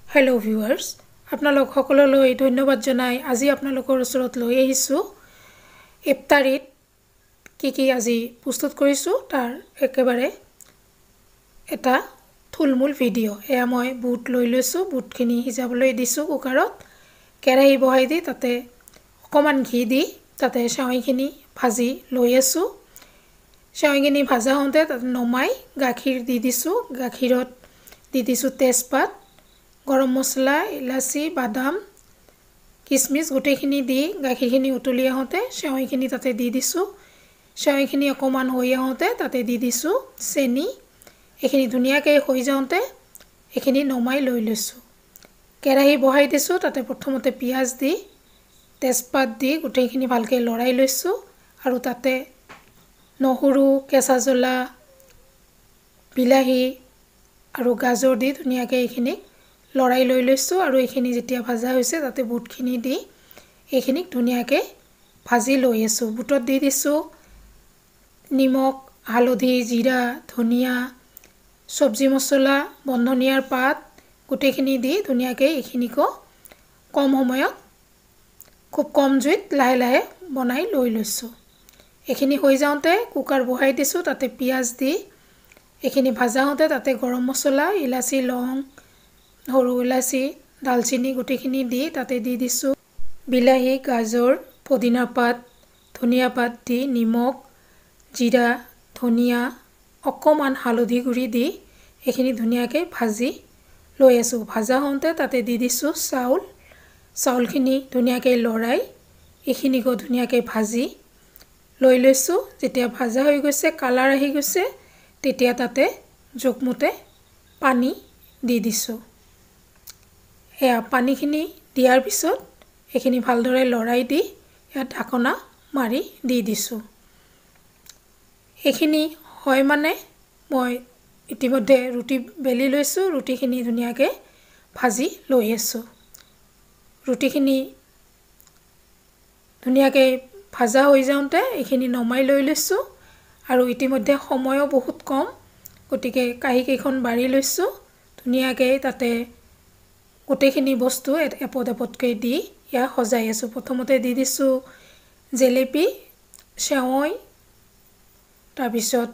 hello viewers আপোনালোক সকললৈ ধন্যবাদ জনাই আজি আপোনালোকৰ ওচৰত লৈ আহিছো ইফতাৰিত কি আজি প্ৰস্তুত কৰিছো তাৰ একেবাৰে এটা থুলমূল ভিডিও এয়া মই বুট লৈ লৈছো বুটখিনি হিজাবলৈ দিছো কুকাৰত কেৰাহী বহাই দি তাতে অকমান ঘি দি তাতে সেৱাইখিনি ভাজি লৈ আছো সেৱাইখিনি ভাজা হওঁতে তাতে নমাই গাখীৰ দি দিছো গাখীৰত দি দিছো তেজপাত গৰম মছলা ইলাচি বাদাম কিশমিশ গুটেখিনি দি গাখীৰখিনি উতলি আহতে সেৱাইখিনি তাতে দি দিছো সেৱাইখিনি অকমান হৈ আহতে তাতে দি দিছো চেনি এখিনি ধুনিয়াকৈ হৈ যাওঁতে এখিনি নমাই লৈ লৈছো কেৰাহী বহাই দিছো তাতে প্ৰথমতে পিয়াজ দি তেজপাত দি গুটেখিনি ভালকৈ লৰাই লৈছো আৰু তাতে নহৰু কেঁচা জ্বলা বিলাহী আৰু গাজৰ দি ধুনিয়াকৈ এখিনি লৰাই লৈ লৈছো আৰু এখিনি যেতিয়া ভাজা হৈছে তাতে বুটখিনি দি এখিনি ধুনিয়াকৈ ভাজি লৈ আছো বুটত দি দিছো নিমখ হালধি জিৰা ধনিয়া সবজি মছলা বন্ধনিয়াৰ পাত গুটেখিনি দি ধুনিয়াকৈ এখিনিকো কম সময়ত খুব কম জুইত লাহে লাহে বনাই লৈ লৈছো এখিনি হৈ যাওঁতে কুকাৰ বহাই দিছো তাতে পিয়াজ দি এখিনি ভাজা হওঁতে তাতে গৰম মছলা ইলাচি লং সৰু ইলাচি দালচিনি গুটেখিনি দি তাতে দি দিছো বিলাহী গাজৰ পদিনা পাত ধনিয়া পাত দি নিমখ জিৰা ধনিয়া অকমান হালধি গুৰি দি এখিনি ধুনিয়াকৈ ভাজি লৈ আছো ভাজা হওঁতে তাতে দি দিছো চাউলখিনি ধুনিয়াকৈ লৰাই এখিনিকো ধুনিয়াকৈ ভাজি লৈ লৈছো যেতিয়া ভাজা হৈ গৈছে কালাৰ আহি গৈছে তেতিয়া তাতে জোখমতে পানী দি দিছো এয়া পানীখিনি দিয়াৰ পিছত এখিনি ভালদৰে লৰাই দি ইয়া ঢাকনা মাৰি দি দিছো এখিনি হয় মানে মই ইতিমধ্যে ৰুটি বেলি লৈছো ৰুটিখিনি ধুনিয়াকৈ ভাজি লৈ আছো ৰুটিখিনি ধুনিয়াকৈ ভাজা হৈ যাওঁতে এখিনি নমাই লৈ লৈছো আৰু ইতিমধ্যে সময়ও বহুত কম গতিকে কাঁহী কেইখন বাঢ়ি লৈছো ধুনিয়াকৈ তাতে গুটেখিনি বস্তু এপদ এপদকৈ দি ইয়া সজাই আছো প্ৰথমতে দি দিছো জেলেপি সেৱৈ তাৰ পিছত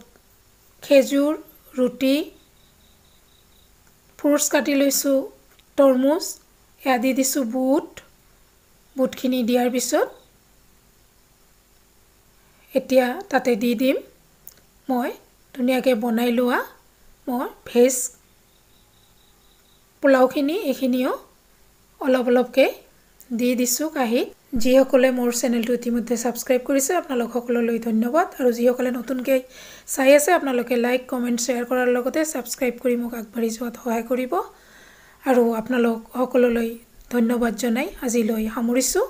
খেজুৰ ৰুটি ফ্ৰুটছ কাটি লৈছো তৰমুজ ইয়া দি দিছো বুটখিনি দিয়াৰ পিছত এতিয়া তাতে দি দিম মই ধুনিয়াকৈ বনাই লোৱা মই ভেজ পোলাওখিনি এখিনিও অলপকৈ দি দিছো কাঁহীত যিসকলে মোৰ চেনেলটো ইতিমধ্যে সাবস্ক্ৰাইব কৰিছে আপোনালোক সকললৈ ধন্যবাদ আৰু যিসকলে নতুনকৈ চাই আছে আপোনালোকে লাইক কমেন্ট শেয়াৰ কৰাৰ লগতে সাবস্ক্ৰাইব কৰি মোক আগবাঢ়ি যোৱাত সহায় কৰিব আৰু আপোনালোক সকললৈ ধন্যবাদ জনাই আজিলৈ সামৰিছো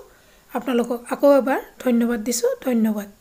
আপোনালোকক আকৌ এবাৰ ধন্যবাদ দিছো ধন্যবাদ